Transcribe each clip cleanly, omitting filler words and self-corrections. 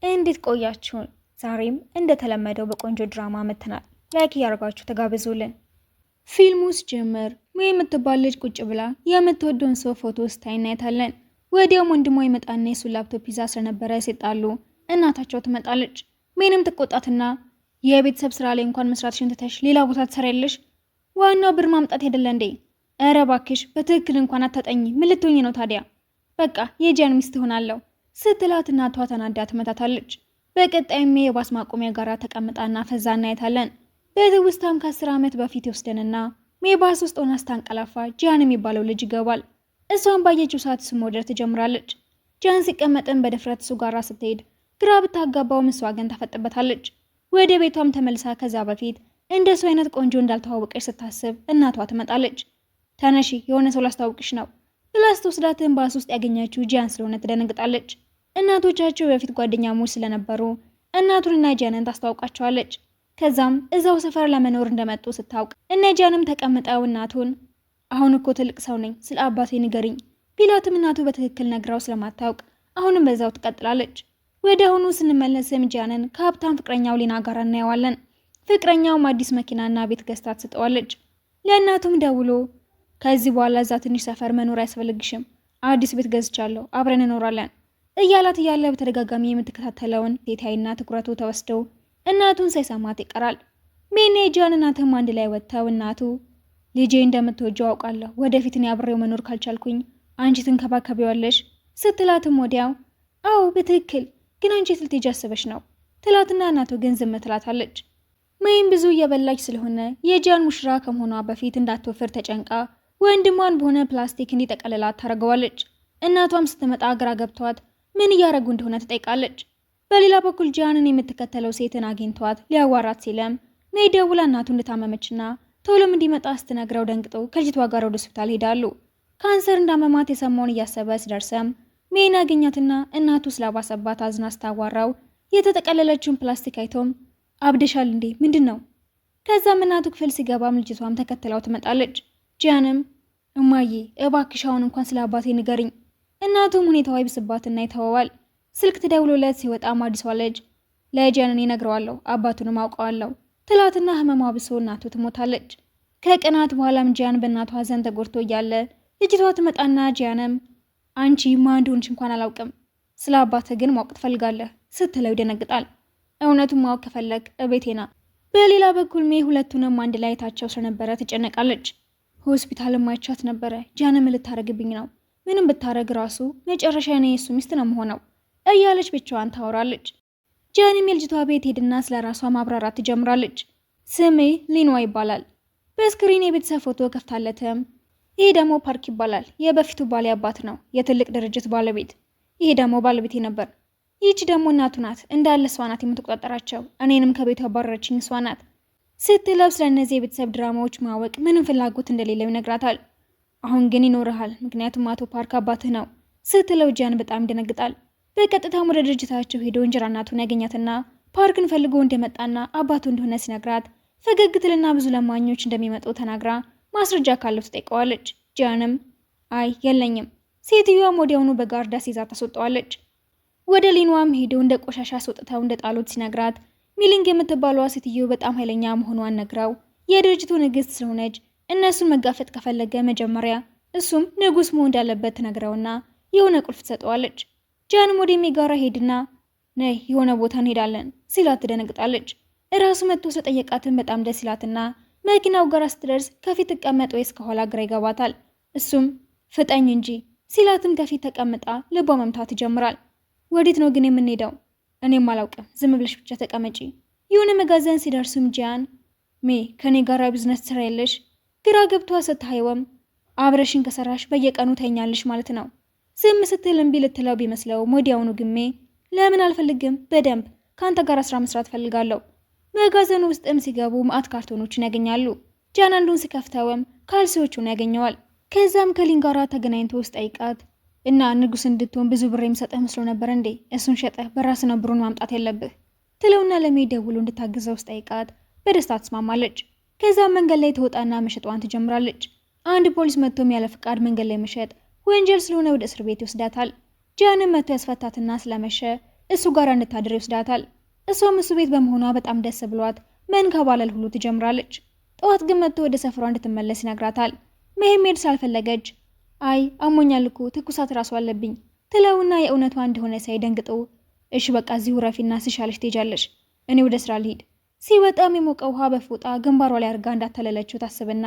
እንዴት ቆያችሁን? ዛሬም እንደተለመደው በቆንጆ ድራማ መተናል። ላይክ እያደረጋችሁ ተጋብዙልን። ፊልሙ ሲጀምር ሜይ የምትባል ልጅ ቁጭ ብላ የምትወደውን ሰው ፎቶ ስታይ እናያታለን። ወዲያውም ወንድሟ ይመጣና የሱን ላፕቶፕ ይዛ ስለነበረ ሲጣሉ እናታቸው ትመጣለች። ሜይንም ትቆጣትና የቤተሰብ ስራ ላይ እንኳን መስራትሽን ትተሽ ሌላ ቦታ ትሰሪያለሽ? ዋናው ብር ማምጣት አይደለ እንዴ? ኧረ እባክሽ በትክክል እንኳን አታጠኚ። ምን ልትሆኚ ነው ታዲያ? በቃ የጂያን ሚስት ሆናለሁ ስትላት እናቷ ተናዳ ትመታታለች። በቀጣይም የባስ ማቆሚያ ጋር ተቀምጣና ፈዛ እናያታለን። በትውስታም ከ10 ዓመት በፊት ይወስደንና ባስ ውስጥ ሆና ስታንቀላፋ ጂያን የሚባለው ልጅ ይገባል። እሷን ባየችው ሰዓት እሱ መውደድ ትጀምራለች። ጂያን ሲቀመጥን በድፍረት እሱ ጋራ ስትሄድ ግራ ብታጋባውም እሷ ግን ታፈጥበታለች። ወደ ቤቷም ተመልሳ ከዛ በፊት እንደሱ አይነት ቆንጆ እንዳልተዋወቀች ስታስብ እናቷ ትመጣለች። ተነሺ የሆነ ሰው ላስታውቅሽ ነው ብላ ስትወስዳትን ባስ ውስጥ ያገኘችው ጂያን ስለሆነ ትደነግጣለች። እናቶቻቸው በፊት ጓደኛሞች ስለነበሩ እናቱንና ጂያንን ታስተዋውቃቸዋለች። ከዛም እዛው ሰፈር ለመኖር እንደመጡ ስታውቅ እነ ጂያንም ተቀምጠው እናቱን አሁን እኮ ትልቅ ሰው ነኝ ስለ አባቴ ንገሪኝ ቢላትም እናቱ በትክክል ነግራው ስለማታውቅ አሁንም በዛው ትቀጥላለች። ወደ አሁኑ ስንመለስም ጂያንን ከሀብታም ፍቅረኛው ሊና ጋር እናየዋለን። ፍቅረኛውም አዲስ መኪናና ቤት ገዝታ ትሰጠዋለች። ለእናቱም ደውሎ ከዚህ በኋላ እዛ ትንሽ ሰፈር መኖር አያስፈልግሽም፣ አዲስ ቤት ገዝቻለሁ፣ አብረን እኖራለን እያላት እያለ በተደጋጋሚ የምትከታተለውን ቴታይና ትኩረቱ ተወስደው እናቱን ሳይሰማት ይቀራል። ሜይና የጂያን እናትም አንድ ላይ ወጥተው እናቱ ልጄ እንደምትወጂው አውቃለሁ፣ ወደፊት እኔ አብሬው መኖር ካልቻልኩኝ አንቺ ትንከባከቢዋለሽ ስትላትም ወዲያው አዎ በትክክል ግን አንቺ ልትሄጂ አስበሽ ነው ትላትና እናቱ ግን ዝም ትላታለች። ሜይም ብዙ እየበላች ስለሆነ የጂያን ሙሽራ ከመሆኗ በፊት እንዳትወፍር ተጨንቃ ወንድሟን በሆነ ፕላስቲክ እንዲጠቀልላት ታደርገዋለች። እናቷም ስትመጣ ግራ ገብቷት ምን እያረጉ እንደሆነ ትጠይቃለች። በሌላ በኩል ጂያንን የምትከተለው ሴትን አግኝቷት ሊያዋራት ሲለም ሜይ ደውላ እናቱ እንደታመመችና ቶሎም እንዲመጣ ስትነግረው ደንግጦ ከልጅቷ ጋር ወደ ሆስፒታል ሄዳሉ። ካንሰር እንዳመማት የሰማውን እያሰበ ሲደርሰም ሜይን አገኛትና እናቱ ስላባሰባት አዝና ስታዋራው የተጠቀለለችውን ፕላስቲክ አይቶም አብደሻል እንዴ ምንድን ነው? ከዛም እናቱ ክፍል ሲገባም ልጅቷም ተከትላው ትመጣለች። ጂያንም እማዬ እባክሽ አሁን እንኳን ስለ አባቴ ንገሪኝ። እናቱም ሁኔታዋ ይብስባትና ይተወዋል። ስልክ ትደውሎለት ሲወጣም አዲሷ ልጅ ለጂያን እነግረዋለሁ አባቱንም አውቀዋለሁ ትላትና ህመሟ ብሶ እናቱ ትሞታለች። ከቀናት በኋላም ጂያን በእናቷ ሐዘን ተጎድቶ እያለ ልጅቷ ትመጣና ጂያንም አንቺ ማን እንደሆንሽ እንኳን አላውቅም፣ ስለ አባትህ ግን ማወቅ ትፈልጋለህ ስትለው ይደነግጣል። እውነቱን ማወቅ ከፈለግ እቤቴና። በሌላ በኩል ሜይ ሁለቱንም አንድ ላይ ታቸው ስለነበረ ትጨነቃለች። ሆስፒታልም አይቻት ነበረ። ጂያንም ልታረግብኝ ነው፣ ምንም ብታረግ ራሱ መጨረሻ እኔ የሱ ሚስት ነው የምሆነው እያለች ብቻዋን ታወራለች። ጂያንም የልጅቷ ቤት ሄድና ስለ ራሷ ማብራራት ትጀምራለች። ስሜ ሊንዋ ይባላል። በስክሪን የቤተሰብ ፎቶ ከፍታለትም። ይሄ ደግሞ ፓርክ ይባላል፣ የበፊቱ ባሌ አባት ነው፣ የትልቅ ድርጅት ባለቤት። ይሄ ደግሞ ባለቤቴ ነበር። ይህች ደግሞ እናቱ ናት፣ እንዳለ እሷ ናት የምትቆጣጠራቸው፣ እኔንም ከቤቱ ያባረረችኝ እሷ ናት ስትለው ስለ እነዚህ የቤተሰብ ድራማዎች ማወቅ ምንም ፍላጎት እንደሌለው ይነግራታል። አሁን ግን ይኖርሃል፣ ምክንያቱም አቶ ፓርክ አባትህ ነው ስትለው ጂያን በጣም ይደነግጣል። በቀጥታም ወደ ድርጅታቸው ሄዶ እንጀራ እናቱን ያገኛትና ፓርክን ፈልጎ እንደመጣና አባቱ እንደሆነ ሲነግራት ፈገግ ትልና ብዙ ለማኞች እንደሚመጡ ተናግራ ማስረጃ ካለው ትጠይቀዋለች። ጂያንም አይ የለኝም። ሴትዮዋም ወዲያውኑ በጋርዳ ሲይዛ ታስወጣዋለች። ወደ ሊንዋም ሄዶ እንደ ቆሻሻ አስወጥተው እንደ ጣሉት ሲነግራት ሚሊንግ የምትባለዋ ሴትዮ በጣም ኃይለኛ መሆኗን ነግራው የድርጅቱ ንግስት ስለሆነች እነሱን መጋፈጥ ከፈለገ መጀመሪያ እሱም ንጉስ መሆን እንዳለበት ትነግረውና የሆነ ቁልፍ ትሰጠዋለች። ጂያንም ወደ ሜይ ጋራ ሄድና ነይ የሆነ ቦታ እንሄዳለን ሲላት ትደነግጣለች። እራሱ መጥቶ ስለጠየቃትን በጣም ደስ ይላትና መኪናው ጋር ስትደርስ ከፊት ትቀመጥ ወይስ ከኋላ ግራ ይገባታል። እሱም ፍጠኝ እንጂ ሲላትም ከፊት ተቀምጣ ልቧ መምታት ይጀምራል። ወዴት ነው ግን የምንሄደው? እኔም አላውቅም፣ ዝም ብለሽ ብቻ ተቀመጪ። የሆነ መጋዘን ሲደርሱም ጂያን ሜይ ከኔ ጋራ ቢዝነስ ስራ የለሽ? ግራ ገብቷ ስታየውም አብረሽን ከሰራሽ በየቀኑ ተኛልሽ ማለት ነው። ዝም ስትል እምቢ ልትለው ቢመስለው ወዲያውኑ ግሜ ለምን አልፈልግም፣ በደንብ ከአንተ ጋር ስራ መስራት ፈልጋለሁ። መጋዘኑ ውስጥም ሲገቡ ማአት ካርቶኖችን ያገኛሉ። ጂያን አንዱን ሲከፍተውም ካልሲዎቹን ያገኘዋል። ከዛም ከሊን ጋራ ተገናኝቶ ውስጥ ጠይቃት እና ንጉስ እንድትሆን ብዙ ብር የሚሰጥህ መስሎ ነበር እንዴ? እሱን ሸጠህ በራስ ነው ብሩን ማምጣት ያለብህ ትለውና ለሜይ ደውሎ እንድታግዘው ጠይቃት በደስታ ትስማማለች። ከዛም መንገድ ላይ ተወጣና መሸጧን ትጀምራለች። አንድ ፖሊስ መጥቶም ያለ ፍቃድ መንገድ ላይ መሸጥ ወንጀል ስለሆነ ወደ እስር ቤት ይወስዳታል። ጂያንም መጥቶ ያስፈታትና ስለመሸ እሱ ጋር እንድታድር ይወስዳታል። እሷም እሱ ቤት በመሆኗ በጣም ደስ ብሏት መንከባለል ሁሉ ትጀምራለች። ጠዋት ግን መጥቶ ወደ ሰፈሯ እንድትመለስ ይነግራታል። መሄድ ስላልፈለገች አይ አሞኛል እኮ ትኩሳት ራሱ አለብኝ ትለውና የእውነቷ እንደሆነ ሳይደንግጡ እሺ በቃ እዚሁ ረፊና ስሻለሽ ትሄጃለሽ፣ እኔ ወደ ስራ ልሂድ። ሲወጣም የሞቀ ውሃ በፎጣ ግንባሯ ላይ አርጋ እንዳተለለችው ታስብና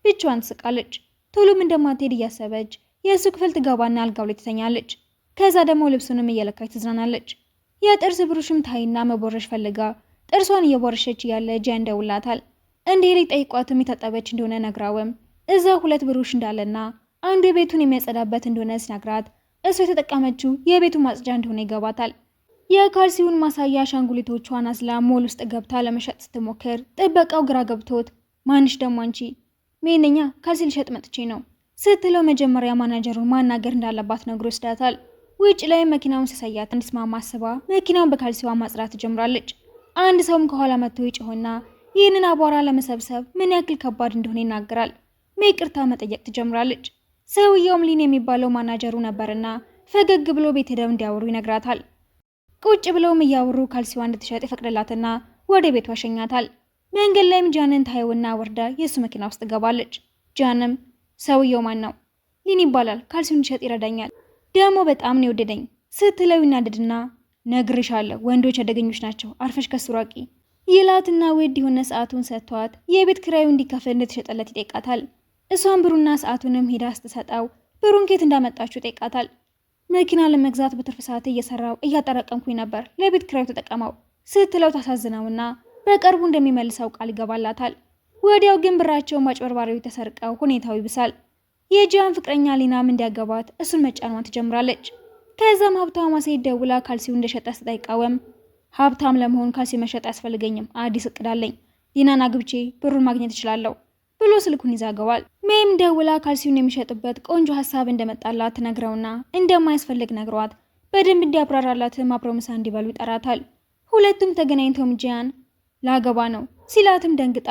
ብቻዋን ትስቃለች። ቶሎም እንደማትሄድ እያሰበች የእሱ ክፍል ትገባና አልጋው ላይ ትተኛለች። ከዛ ደግሞ ልብሱንም እየለካች ትዝናናለች። የጥርስ ብሩሽም ታይና መቦረሽ ፈልጋ ጥርሷን እየቦረሸች እያለ ጂያን ይደውላታል። እንዲህ ጠይቋትም የታጠበች እንደሆነ ነግራውም እዛ 2 ብሩሽ እንዳለና አንዱ የቤቱን የሚያጸዳበት እንደሆነ ሲነግራት እሱ የተጠቀመችው የቤቱ ማጽጃ እንደሆነ ይገባታል። የካልሲውን ማሳያ አሻንጉሊቶቿን አዝላ ሞል ውስጥ ገብታ ለመሸጥ ስትሞክር ጥበቃው ግራ ገብቶት ማንሽ ደግሞ አንቺ? ሜነኛ ካልሲ ልሸጥ መጥቼ ነው ስትለው መጀመሪያ ማናጀሩን ማናገር እንዳለባት ነግሮ ይወስዳታል። ውጭ ላይ መኪናውን ሲያሳያት እንዲስማማ አስባ መኪናውን በካልሲዋ ማጽዳት ትጀምራለች። አንድ ሰውም ከኋላ መጥቶ ይጮህና ይህንን አቧራ ለመሰብሰብ ምን ያክል ከባድ እንደሆነ ይናገራል። ይቅርታ መጠየቅ ትጀምራለች። ሰውየውም ሊን የሚባለው ማናጀሩ ነበርና ፈገግ ብሎ ቤት ሄደው እንዲያወሩ ይነግራታል። ቁጭ ብለውም እያወሩ ካልሲዋ እንድትሸጥ ይፈቅድላትና ወደ ቤቷ ያሸኛታል። መንገድ ላይም ጃንን ታየውና ወርዳ የእሱ መኪና ውስጥ ገባለች። ጃንም ሰውየው ማን ነው? ሊን ይባላል፣ ካልሲውን እንድሸጥ ይረዳኛል፣ ደግሞ በጣም ነው የወደደኝ ስትለው ይናደድና ነግርሻለሁ ወንዶች አደገኞች ናቸው፣ አርፈሽ ከሱ ራቂ ይላትና ውድ የሆነ ሰዓቱን ሰጥቷት የቤት ኪራዩ እንዲከፍል እንድትሸጠለት ይጠይቃታል። እሷን ብሩና ሰዓቱንም ሄዳ ስትሰጠው ብሩን ኬት እንዳመጣችው ይጠይቃታል። መኪና ለመግዛት በትርፍ ሰዓት እየሰራው እያጠራቀምኩኝ ነበር፣ ለቤት ኪራዩ ተጠቀመው ስትለው ታሳዝነውና በቅርቡ እንደሚመልሰው ቃል ይገባላታል። ወዲያው ግን ብራቸው ማጭበርባሪው ተሰርቀው ሁኔታው ይብሳል። የጂያን ፍቅረኛ ሊናም እንዲያገባት እሱን መጫኗን ትጀምራለች። ከዛም ሀብታሟ ሴት ደውላ ካልሲው እንደሸጠ ስትጠይቀውም ሀብታም ለመሆን ካልሲ መሸጥ አያስፈልገኝም፣ አዲስ እቅድ አለኝ፣ ሊናን አግብቼ ብሩን ማግኘት እችላለሁ ብሎ ስልኩን ይዛገዋል። ሜም ደውላ ካልሲውን የሚሸጥበት ቆንጆ ሀሳብ እንደመጣላት ትነግረውና እንደማያስፈልግ ነግሯት በደንብ እንዲያብራራላትም አብረው ምሳ እንዲበሉ ይጠራታል። ሁለቱም ተገናኝተውም ጂያን ላገባ ነው ሲላትም ደንግጣ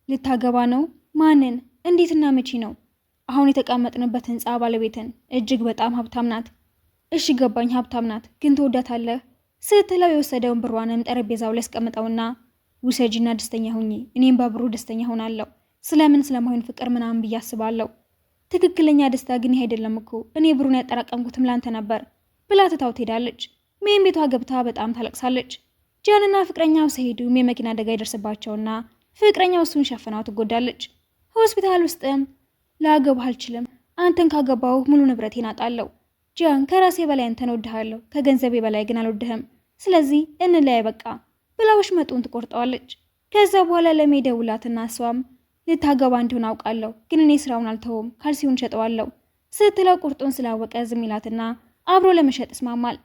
ልታገባ ነው? ማንን? እንዴትና መቼ ነው? አሁን የተቀመጥንበት ህንፃ ባለቤትን እጅግ በጣም ሀብታም ናት። እሺ ገባኝ፣ ሀብታም ናት፣ ግን ትወዳታለህ ስትለው የወሰደውን ብሯንም ጠረጴዛው ላይ አስቀምጠውና ውሰጂና ደስተኛ ሁኚ፣ እኔም በብሩ ደስተኛ ሆናለሁ፣ ስለምን ስለማይሆን ፍቅር ምናምን ብዬ አስባለሁ። ትክክለኛ ደስታ ግን ይህ አይደለም እኮ፣ እኔ ብሩን ያጠራቀምኩትም ላንተ ነበር ብላ ትታው ትሄዳለች። ሜም ቤቷ ገብታ በጣም ታለቅሳለች። ጃንና ፍቅረኛው ሲሄዱም የመኪና አደጋ ይደርስባቸውና ፍቅረኛው እሱን ሸፍናው ትጎዳለች። ሆስፒታል ውስጥም ላገባህ አልችልም፣ አንተን ካገባው ሙሉ ንብረቴን አጣለሁ። ጃን ከራሴ በላይ አንተን እወድሃለሁ፣ ከገንዘቤ በላይ ግን አልወድህም፣ ስለዚህ እንለያይ በቃ ብላ ወሽመጡን ትቆርጠዋለች። ከዛ በኋላ ለሜ ደውላትና እሷም ልታገባ እንደሆነ አውቃለሁ፣ ግን እኔ ስራውን አልተውም፣ ካልሲውን ሸጠዋለሁ ስትለው ቁርጡን ስላወቀ ዝም ይላትና አብሮ ለመሸጥ ይስማማል።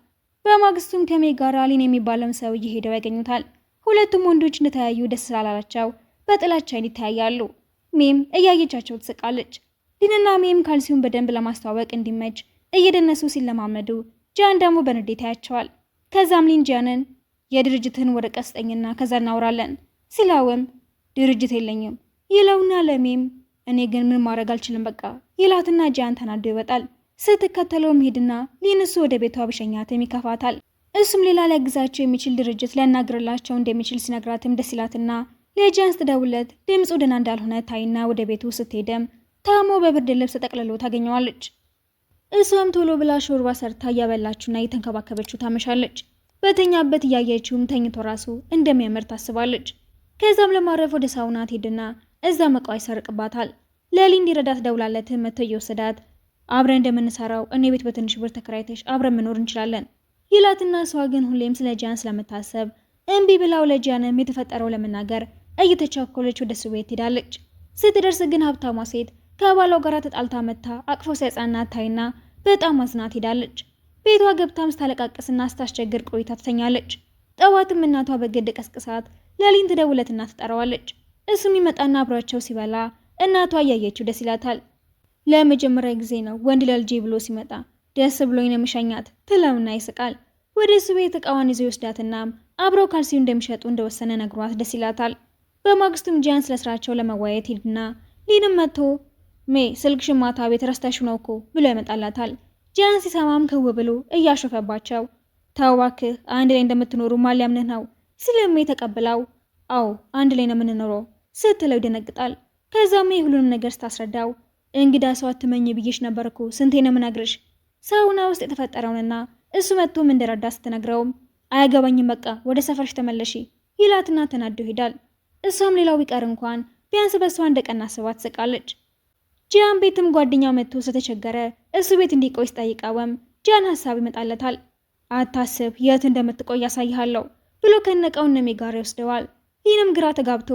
በማግስቱም ከሜ ጋር ሊን የሚባለውን ሰውዬ ሄደው ያገኙታል። ሁለቱም ወንዶች እንደተያዩ ደስ ስላላቸው በጥላቻ ይተያያሉ። ሜም እያየቻቸው ትስቃለች። ሊንና ሜም ካልሲውን በደንብ ለማስተዋወቅ እንዲመች እየደነሱ ሲለማመዱ ጃን ደግሞ በንዴት ያያቸዋል። ከዛም ሊን ጃንን የድርጅትን ወረቀት ስጠኝና ከዛ እናወራለን ሲላውም ድርጅት የለኝም ይለውና ለሜም እኔ ግን ምን ማድረግ አልችልም በቃ ይላትና ጃን ተናዶ ይወጣል። ስትከተለውም ሄድና ሊን እሱ ወደ ቤቷ በሸኛትም ይከፋታል። እሱም ሌላ ሊያግዛቸው የሚችል ድርጅት ሊያናግርላቸው እንደሚችል ሲነግራትም ደስ ይላትና ለጃን ስትደውለት ድምፁ ደህና እንዳልሆነ ታይና ወደ ቤቱ ስትሄደም ታሞ በብርድ ልብስ ተጠቅልሎ ታገኘዋለች። እሷም ቶሎ ብላ ሾርባ ሰርታ እያበላችውና እየተንከባከበችው ታመሻለች። በተኛበት እያየችውም ተኝቶ ራሱ እንደሚያምር ታስባለች። ከዛም ለማረፍ ወደ ሳውና ትሄድና እዛ መቃው ይሰርቅባታል። ለሊ እንዲረዳት ደውላለትም መጥቶ እየወሰዳት አብረን እንደምንሰራው እኔ ቤት በትንሽ ብር ተከራይተሽ አብረን መኖር እንችላለን ይላትና እሷ ግን ሁሌም ስለ ጃን ስለምታሰብ እምቢ ብላው ለጃንም የተፈጠረው ለመናገር እየተቻኮለች ወደ እሱ ቤት ትሄዳለች። ስትደርስ ግን ሀብታሟ ሴት ከባሏ ጋር ተጣልታ መታ አቅፎ ሲያጻናት ታይና በጣም አዝና ትሄዳለች። ቤቷ ገብታም ስታለቃቅስና ስታስቸግር ቆይታ ትተኛለች። ጠዋትም እናቷ በግድ ቀስቅሳት ለሊን ትደውለትና ትጠራዋለች። እሱም ይመጣና አብሯቸው ሲበላ እናቷ እያየችው ደስ ይላታል። ለመጀመሪያ ጊዜ ነው ወንድ ለልጄ ብሎ ሲመጣ ደስ ብሎኝ ነው የምሸኛት ትለውና ይስቃል። ወደ እሱ ቤት እቃዋን ይዞ ይወስዳትና አብረው ካልሲው እንደሚሸጡ እንደወሰነ ነግሯት ደስ ይላታል። በማግስቱም ጂያን ስለስራቸው ለመወያየት ሄድና ሊንም መጥቶ ሜ ስልክሽን ማታ ቤት ረስተሽው ነው እኮ ብሎ ያመጣላታል። ጂያን ሲሰማም ክው ብሎ እያሾፈባቸው ታዋክህ አንድ ላይ እንደምትኖሩ ማን ሊያምንህ ነው? ስለሜ ተቀብላው አዎ አንድ ላይ ነው የምንኖረው ስትለው ይደነግጣል። ከዛም ሁሉንም ነገር ስታስረዳው እንግዳ ሰው አትመኝ ብዬሽ ነበርኩ ስንቴ ነው የምነግርሽ? ሳውና ውስጥ የተፈጠረውንና እሱ መጥቶም እንደረዳ ስትነግረውም አያገባኝም በቃ ወደ ሰፈርሽ ተመለሺ ይላትና ተናዶ ይሄዳል። እሷም ሌላው ቢቀር እንኳን ቢያንስ በሷ እንደቀና ስባት ትስቃለች። ጂያን ቤትም ጓደኛው መጥቶ ስለተቸገረ እሱ ቤት እንዲቆይ ሲጠይቀውም ጂያን ሀሳብ ይመጣለታል። አታስብ የት እንደምትቆይ ያሳይሃለሁ ብሎ ከነቀው ነሜ ጋር ይወስደዋል። ይህንም ግራ ተጋብቶ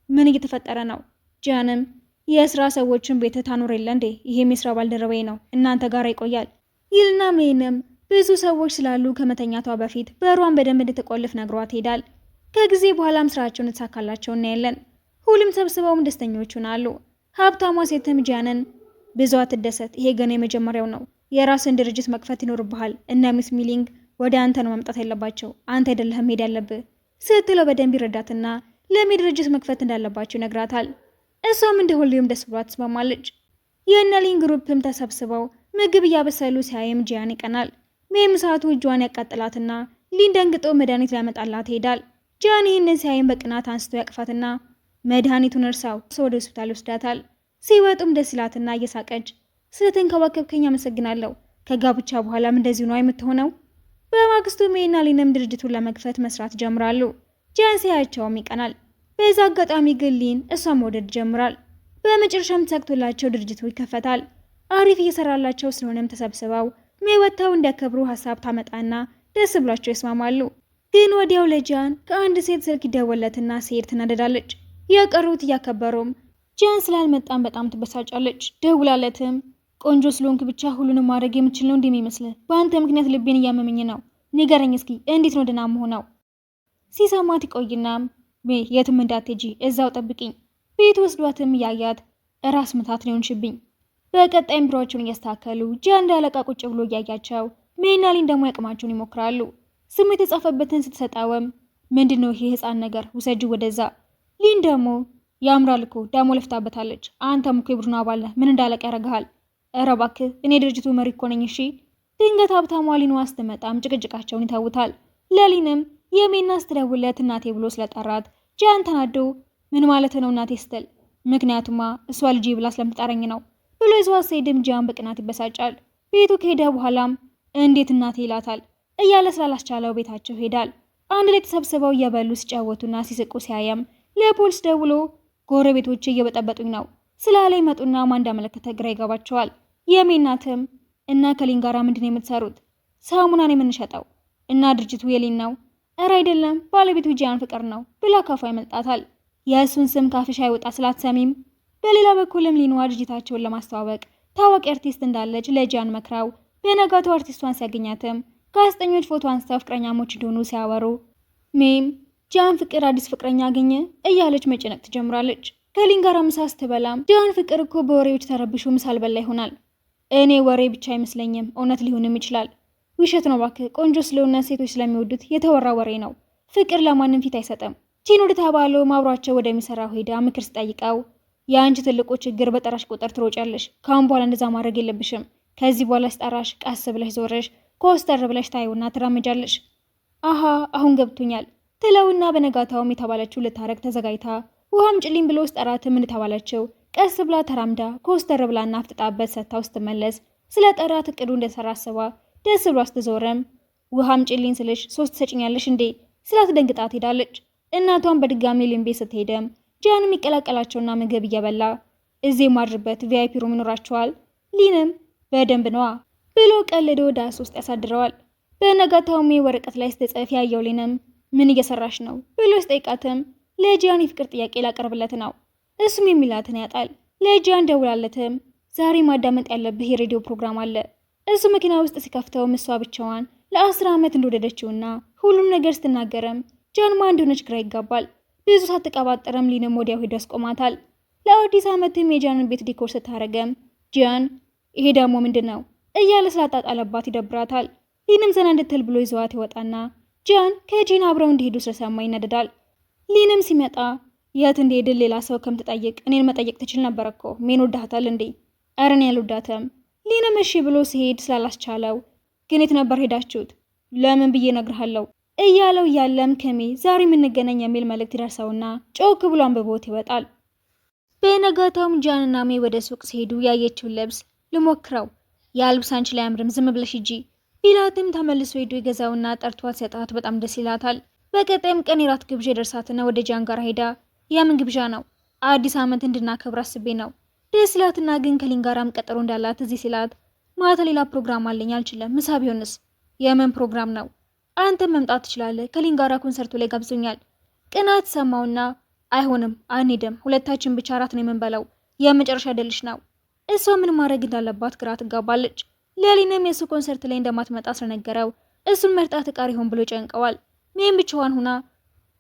ምን እየተፈጠረ ነው? ጂያንም የስራ ሰዎችን ቤት ታኖር የለ እንዴ? ይሄም የስራ ባልደረባዬ ነው እናንተ ጋር ይቆያል ይልና ሜንም ብዙ ሰዎች ስላሉ ከመተኛቷ በፊት በሯን በደንብ እንድትቆልፍ ነግሯት ይሄዳል። ከጊዜ በኋላም ስራቸውን ተሳካላቸው እናያለን። ሁሉም ሰብስበውም ደስተኞች ሆናሉ። ሀብታሟ ሴትም ጂያንን ብዙ አትደሰት፣ ይሄ ገና የመጀመሪያው ነው። የራስን ድርጅት መክፈት ይኖርብሃል እና ሚስ ሚሊንግ ወደ አንተ ነው መምጣት ያለባቸው፣ አንተ አይደለህም ሄድ ያለብህ ስትለው በደንብ ይረዳትና ለሚ ድርጅት መክፈት እንዳለባቸው ይነግራታል። እሷም እንደ ሁሌም ደስ ብሏት ትስማማለች። የነሊን ግሩፕም ተሰብስበው ምግብ እያበሰሉ ሲያይም ጂያን ይቀናል። ሜም ሰዓቱ እጇን ያቃጥላትና ሊን ደንግጦ መድኃኒት ሊያመጣላት ይሄዳል። ጂያን ይህንን ሲያይም በቅናት አንስቶ ያቅፋትና መድኃኒቱን እርሳው ወደ ሆስፒታል ይወስዳታል። ሲወጡም ደስ ይላትና እየሳቀች ስለተንከባከብከኝ አመሰግናለሁ፣ ከጋብቻ በኋላም እንደዚሁ ነው የምትሆነው። በማግስቱ ሜና ሊንም ድርጅቱን ለመክፈት መስራት ጀምራሉ። ጂያን ሲያያቸውም ይቀናል። በዛ አጋጣሚ ግን ሊን እሷን መውደድ ጀምራል። በመጨረሻም ተሳክቶላቸው ድርጅቱ ይከፈታል። አሪፍ እየሰራላቸው ስለሆነም ተሰብስበው ሜወታው እንዲያከብሩ ሀሳብ ታመጣና ደስ ብሏቸው ይስማማሉ። ግን ወዲያው ለጂያን ከአንድ ሴት ስልክ ይደወለትና ሴት ትናደዳለች። የቀሩት እያከበሩም ጂያን ስላልመጣም በጣም ትበሳጫለች። ደውላለትም ቆንጆ ስለሆንክ ብቻ ሁሉንም ማድረግ የምችል ነው እንደሚመስልህ? በአንተ ምክንያት ልቤን እያመመኝ ነው። ንገረኝ እስኪ እንዴት ነው ደህና መሆነው? ሲሰማት ይቆይናም የትም እንዳትሄጂ እዛው ጠብቂኝ። ቤት ወስዷትም እያያት ራስ ምታት ነው የሆንሽብኝ። በቀጣይም ቢሮአቸውን እያስተካከሉ ጂያን እንዳለቃ ቁጭ ብሎ እያያቸው ሜና ሊን ደግሞ ያቅማቸውን ይሞክራሉ። ስሙ የተጻፈበትን ስትሰጣወም ምንድነው ይሄ ህፃን ነገር ውሰጂ ወደዛ። ሊን ደግሞ ያምራል እኮ ዳሞ ለፍታበታለች። አንተም እኮ የቡድኑ አባል ነህ፣ ምን እንዳለቃ ያደርግሃል? ኧረ እባክህ እኔ ድርጅቱ መሪ እኮ ነኝ። እሺ። ድንገት ሀብታሟ ሊንዋ ስትመጣም ጭቅጭቃቸውን ይተውታል። ለሊንም የሜና ስትደውለት እናቴ ብሎ ስለጠራት ጂያን ተናዶ ምን ማለት ነው እናቴ ስትል፣ ምክንያቱማ እሷ ልጅ ብላ ስለምትጠረኝ ነው ብሎ ይዟት ሲሄድም ጂያን በቅናት ይበሳጫል። ቤቱ ከሄደ በኋላም እንዴት እናቴ ይላታል። እያለ ስላላስቻለው ቤታቸው ሄዳል። አንድ ላይ ተሰብስበው እየበሉ ሲጫወቱና ሲስቁ ሲያየም ለፖሊስ ደውሎ ጎረቤቶች እየበጠበጡኝ ነው ስላለ ይመጡና ማን እንዳመለከተ ግራ ይገባቸዋል። የሜናትም እና ከሊን ጋራ ምንድነው የምትሰሩት? ሳሙናን የምንሸጠው እና ድርጅቱ የሊን ነው? እረ አይደለም ባለቤቱ ጂያን ፍቅር ነው ብላ ካፏ ይመልጣታል። የእሱን ስም ካፍሽ አይወጣ ስላትሰሚም። በሌላ በኩልም ሊንዋ ድርጅታቸውን ለማስተዋወቅ ታዋቂ አርቲስት እንዳለች ለጂያን መክራው በነጋቱ አርቲስቷን ሲያገኛትም ጋዜጠኞች ፎቶ አንስተው ፍቅረኛሞች እንደሆኑ ሲያወሩ ሜም ጂያን ፍቅር አዲስ ፍቅረኛ አገኘ እያለች መጨነቅ ትጀምራለች። ከሊን ጋር ምሳ ስትበላም ጂያን ፍቅር እኮ በወሬዎች ተረብሾ ምሳ አልበላ ይሆናል። እኔ ወሬ ብቻ አይመስለኝም እውነት ሊሆንም ይችላል። ውሸት ነው እባክህ፣ ቆንጆ ስለሆነ ሴቶች ስለሚወዱት የተወራ ወሬ ነው። ፍቅር ለማንም ፊት አይሰጥም። ቺን ወደ ተባለው ማብሯቸው ወደሚሰራው ሄዳ ምክር ስጠይቀው የአንቺ ትልቁ ችግር በጠራሽ ቁጥር ትሮጫለሽ። ካሁን በኋላ እንደዛ ማድረግ የለብሽም። ከዚህ በኋላ ስጠራሽ ቀስ ብለሽ ዞረሽ ኮስተር ብለሽ ታዩና ትራመጃለሽ። አሃ አሁን ገብቶኛል ትለውና በነጋታውም የተባለችው ልታረግ ተዘጋጅታ ውሃም ጭሊም ብሎ ስጠራት ምን ተባለችው ቀስ ብላ ተራምዳ ኮስተር ብላና አፍጥጣበት ሰታው ስትመለስ ስለ ጠራት እቅዱ እንደሰራ አስባ ደስ ብሎ አስተዞረም ውሃም ጭሊን ስልሽ 3 ሰጭኛለሽ እንዴ ስላት ደንግጣት ሄዳለች። እናቷን በድጋሚ ሊምቤ ስትሄደም ጂያን የሚቀላቀላቸውና ምግብ እየበላ እዚህ ማድርበት ቪአይፒ ሩም ይኖራቸዋል። ሊንም በደንብ ነዋ ብሎ ቀልዶ ዳስ ውስጥ ያሳድረዋል። በነጋታውም ወረቀት ላይ ስትጽፍ ያየው ሊንም ምን እየሰራሽ ነው ብሎ ስጠይቃትም ለጂያን የፍቅር ጥያቄ ላቀርብለት ነው። እሱም የሚላትን ያጣል። ለጂያን ደውላለትም ዛሬ ማዳመጥ ያለብህ የሬዲዮ ፕሮግራም አለ። እሱ መኪና ውስጥ ሲከፍተው እሷ ብቻዋን ለ10 ዓመት እንደወደደችውና ሁሉም ነገር ስትናገረም ጂያን ማን እንደሆነች ግራ ይጋባል። ብዙ ሳትቀባጠረም ሊንም ወዲያው ሄዶ ያስቆማታል። ለአዲስ ዓመትም የጂያንን ቤት ዲኮር ስታረገም ጂያን ይሄ ደግሞ ምንድን ነው እያለ ስላጣጣለባት ይደብራታል። ሊንም ዘና እንድትል ብሎ ይዘዋት ይወጣና ጂያን ከጂን አብረው እንዲሄዱ ስለሰማ ይነደዳል። ሊንም ሲመጣ የት እንደሄድን ሌላ ሰው ከምትጠይቅ እኔን መጠየቅ ትችል ነበር እኮ ሜን ወዳታል እንዴ? ኧረ እኔ አልወዳትም። ሊንም እሺ ብሎ ሲሄድ ስላላስቻለው ግን የት ነበር ሄዳችሁት? ለምን ብዬ እነግርሃለሁ እያለው ያለም ከሜ ዛሬ የምንገናኝ የሚል መልእክት ይደርሰውና ጮክ ብሎ አንብቦት ይወጣል። በነጋታውም ጃንና ሜ ወደ ሱቅ ሲሄዱ ያየችውን ልብስ ልሞክረው ያልብስ አንቺ ላይ አምርም ዝም ብለሽ ሂጂ ቢላትም ተመልሶ ሄዶ የገዛውና ጠርቷት ሰጣት። በጣም ደስ ይላታል። በቀጣይም ቀን የራት ግብዣ ደርሳትና ወደ ጃን ጋር ሄዳ የምን ግብዣ ነው? አዲስ ዓመት እንድናከብር አስቤ ነው። ደስ ይላትና ግን ከሊን ጋራም ቀጠሮ እንዳላት እዚህ ሲላት ማታ ሌላ ፕሮግራም አለኝ አልችልም። ምሳ ቢሆንስ? የምን ፕሮግራም ነው? አንተ መምጣት ትችላለህ። ከሊን ጋራ ኮንሰርቱ ላይ ጋብዞኛል። ቅናት ሰማውና አይሆንም አንሄድም፣ ሁለታችን ብቻ እራት ነው የምንበላው፣ የመጨረሻ ደልሽ ነው። እሷ ምን ማድረግ እንዳለባት ግራ ትጋባለች። ሌሊንም የሱ ኮንሰርት ላይ እንደማትመጣ ስለነገረው እሱን መርጣት ቀር ይሆን ብሎ ጨንቀዋል። ሜም ብቻዋን ሁና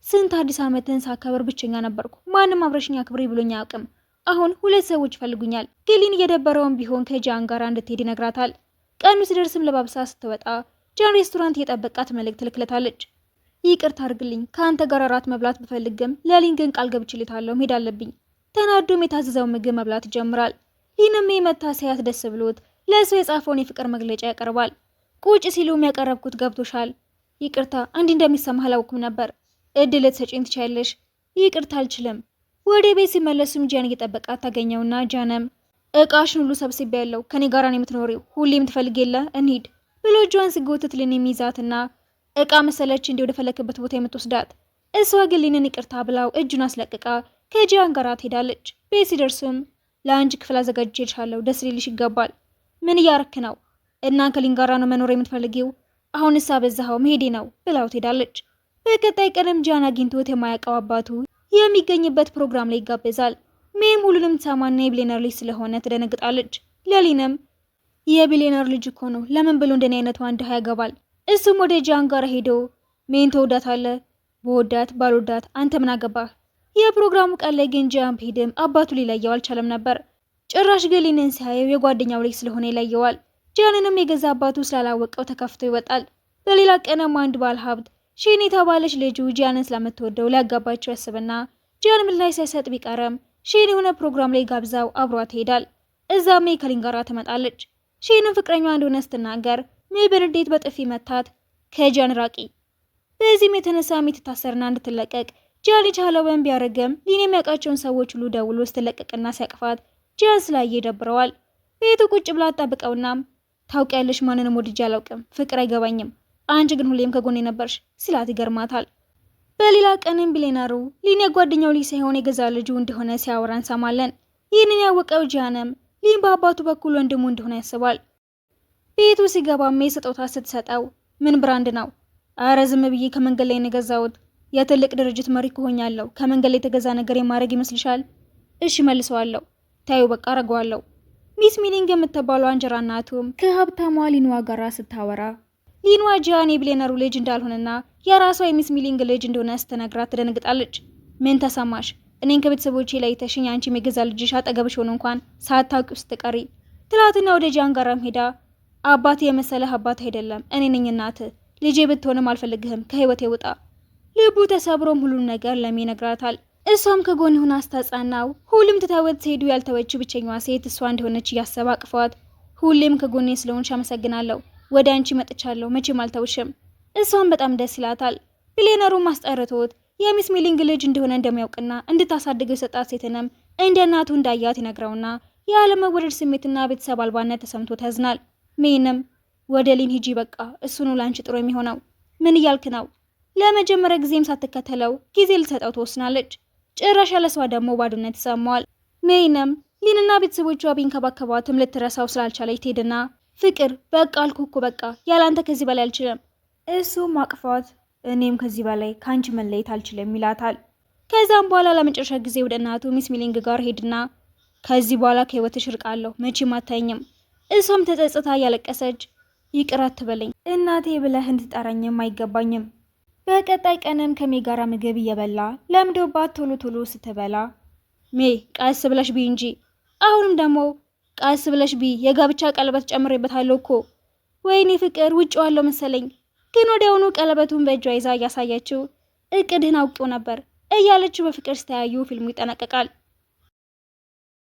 ስንት አዲስ ዓመትን ሳከብር ብቸኛ ነበርኩ፣ ማንም አብረሽኛ ክብሬ ብሎኛ አያውቅም። አሁን ሁለት ሰዎች ይፈልጉኛል። ግሊን እየደበረውን ቢሆን ከጃን ጋር እንድትሄድ ይነግራታል። ቀኑ ሲደርስም ለባብሳ ስትወጣ ጃን ሬስቶራንት የጠበቃት መልእክት ትልክለታለች። ይቅርታ አድርግልኝ፣ ከአንተ ጋር እራት መብላት ብፈልግም ለሊን ግን ቃል ገብቼልታለሁ መሄድ አለብኝ። ተናዶም የታዘዘው ምግብ መብላት ይጀምራል። ሊንም የመታ ሳያት ደስ ብሎት ለእሱ የጻፈውን የፍቅር መግለጫ ያቀርባል። ቁጭ ሲሉም ያቀረብኩት ገብቶሻል? ይቅርታ እንዲህ እንደሚሰማህ አላውቅም ነበር። እድል ልትሰጪኝ ትችያለሽ? ይቅርታ አልችልም። ወደ ቤት ሲመለሱም ጃን እየጠበቃት ታገኘውና ጃንም እቃሽን ሁሉ ሰብስቤያለሁ፣ ከኔ ጋር ነው የምትኖሪው፣ ሁሌም ትፈልግ የለ እንሂድ ብሎ እጇን ሲጎትት ሊን የሚይዛትና እቃ መሰለች እንዲህ ወደ ፈለክበት ቦታ የምትወስዳት። እሷ ግን ሊንን ይቅርታ ብላው እጁን አስለቅቃ ከጃን ጋር ትሄዳለች። ቤት ሲደርሱም ለአንቺ ክፍል አዘጋጅቼልሻለሁ፣ ደስ ሊልሽ ይገባል። ምን እያረክ ነው? እና ከሊን ጋራ ነው መኖር የምትፈልጊው? አሁን እሳ በዛኸው መሄዴ ነው ብላው ትሄዳለች። በቀጣይ ቀንም ጃን አግኝቶት የማያውቀው አባቱ የሚገኝበት ፕሮግራም ላይ ይጋበዛል። ሜም ሁሉንም ትሰማና የቢሊየነር ልጅ ስለሆነ ትደነግጣለች። ሌሊንም የቢሊየነር ልጅ እኮ ነው፣ ለምን ብሎ እንደኔ አይነቱ አንድ ያገባል? እሱም ወደ ጃን ጋር ሄዶ ሜን ተወዳታለህ? በወዳት ባልወዳት አንተ ምን አገባህ? የፕሮግራሙ ቀን ላይ ግን ጃን ቢሄድም አባቱ ሊለየው አልቻለም ነበር። ጭራሽ ገሊንን ሲያየው የጓደኛው ልጅ ስለሆነ ይለየዋል። ጃንንም የገዛ አባቱ ስላላወቀው ተከፍቶ ይወጣል። በሌላ ቀንም አንድ ባለ ሀብት ሼን የተባለች ልጁ ጃንን ስለምትወደው ሊያጋባቸው ያስብና ጃን ምላሽ ሳይሰጥ ቢቀርም ሼን የሆነ ፕሮግራም ላይ ጋብዛው አብሯት ይሄዳል። እዛም ሜ ከሊን ጋራ ትመጣለች። ሼንም ፍቅረኛዋ እንደሆነ ስትናገር ሜ በንዴት በጥፊ መታት ከጃን ራቂ። በዚህም የተነሳ ሜ ትታሰርና እንድትለቀቅ ጃን የቻለውን ቢያደርግም ሊን የሚያውቃቸውን ሰዎች ሁሉ ደውሎ ስትለቀቅና ሲያቅፋት ጃን ስላየ ይደብረዋል። ቤቱ ቁጭ ብላ አጣብቀውና ታውቂያለሽ፣ ማንንም ወድጄ አላውቅም፣ ፍቅር አይገባኝም፣ አንቺ ግን ሁሌም ከጎኔ ነበርሽ ሲላት ይገርማታል። በሌላ ቀንም ቢሊየነሩ ሊን የጓደኛው ልጅ ሳይሆን የገዛ ልጁ እንደሆነ ሲያወራ እንሰማለን። ይህንን ያወቀው ጃንም ሊን በአባቱ በኩል ወንድሙ እንደሆነ ያስባል። ቤቱ ሲገባም ስጦታ ስትሰጠው ምን ብራንድ ነው? አረ ዝም ብዬ ከመንገድ ላይ የገዛሁት፣ የትልቅ ድርጅት መሪ ከሆኛለሁ ከመንገድ ላይ የተገዛ ነገር የማድረግ ይመስልሻል? እሺ መልሰዋለሁ፣ ታዩ በቃ አረገዋለሁ። ሚስ ሚሊንግ የምትባለው አንጀራ እናቱም ከሀብታሟ ሊንዋ ጋራ ስታወራ ሊንዋ ጃን የቢሊየነሩ ልጅ እንዳልሆነና የራሷ የሚስ ሚሊንግ ልጅ እንደሆነ ስትነግራት ትደነግጣለች። ምን ተሰማሽ? እኔን ከቤተሰቦቼ ለይተሽኝ አንቺ የገዛ ልጅሽ አጠገብሽ ሆኖ እንኳን ሳታውቂው ስትቀሪ ትላትና ወደ ጃን ጋራም ሄዳ አባት የመሰለህ አባት አይደለም፣ እኔ ነኝ እናትህ፣ ልጄ ብትሆንም አልፈልግህም፣ ከህይወቴ ውጣ። ልቡ ተሰብሮም ሁሉን ነገር ለሜ ይነግራታል። እሷም ከጎን ሆና አስታጻናው። ሁሉም ትተውት ሲሄዱ ያልተወችው ብቸኛዋ ሴት እሷ እንደሆነች እያሰበ አቅፏት ሁሌም ከጎኔ ስለሆንሽ አመሰግናለሁ፣ ወደ አንቺ መጥቻለሁ፣ መቼም አልተውሽም። እሷም በጣም ደስ ይላታል። ቢሊየነሩም አስጠርቶት የሚስ ሚሊንግ ልጅ እንደሆነ እንደሚያውቅና እንድታሳድገው የሰጣት ሴትንም እንደ እናቱ እንዳያት ይነግረውና የአለመወደድ ስሜትና ቤተሰብ አልባነት ተሰምቶት ያዝናል። ሜንም ወደ ሊን ሂጂ፣ በቃ እሱ ነው ላንቺ ጥሩ የሚሆነው። ምን እያልክ ነው? ለመጀመሪያ ጊዜም ሳትከተለው ጊዜ ልትሰጠው ትወስናለች። ጭራሽ ያለሷ ደግሞ ባዶነት ይሰማዋል። ሜይንም ሊንና ቤተሰቦቿ ቢንከባከቧትም ልትረሳው ስላልቻለች ትሄድና ፍቅር በቃ አልኩህ እኮ በቃ ያላንተ ከዚህ በላይ አልችልም። እሱም አቅፏት እኔም ከዚህ በላይ ከአንቺ መለየት አልችልም ይላታል። ከዛም በኋላ ለመጨረሻ ጊዜ ወደ እናቱ ሚስ ሚሊንግ ጋር ሄድና ከዚህ በኋላ ከህይወትሽ እርቃለሁ፣ መቼም አታየኝም። እሷም ተጸጽታ እያለቀሰች ይቅር አትበለኝ እናቴ ብለህ እንድትጠራኝም አይገባኝም። በቀጣይ ቀንም ከሜ ጋራ ምግብ እየበላ ለምዶባት ቶሎ ቶሎ ስትበላ ሜ ቀስ ብለሽ ቢ እንጂ፣ አሁንም ደግሞ ቀስ ብለሽ ቢ፣ የጋብቻ ቀለበት ጨምሬበታለሁ እኮ። ወይኔ ፍቅር ውጭዋለሁ መሰለኝ። ግን ወዲያውኑ ቀለበቱን በእጇ ይዛ እያሳየችው እቅድህን አውቄው ነበር እያለችው በፍቅር ስተያዩ ፊልሙ ይጠናቀቃል።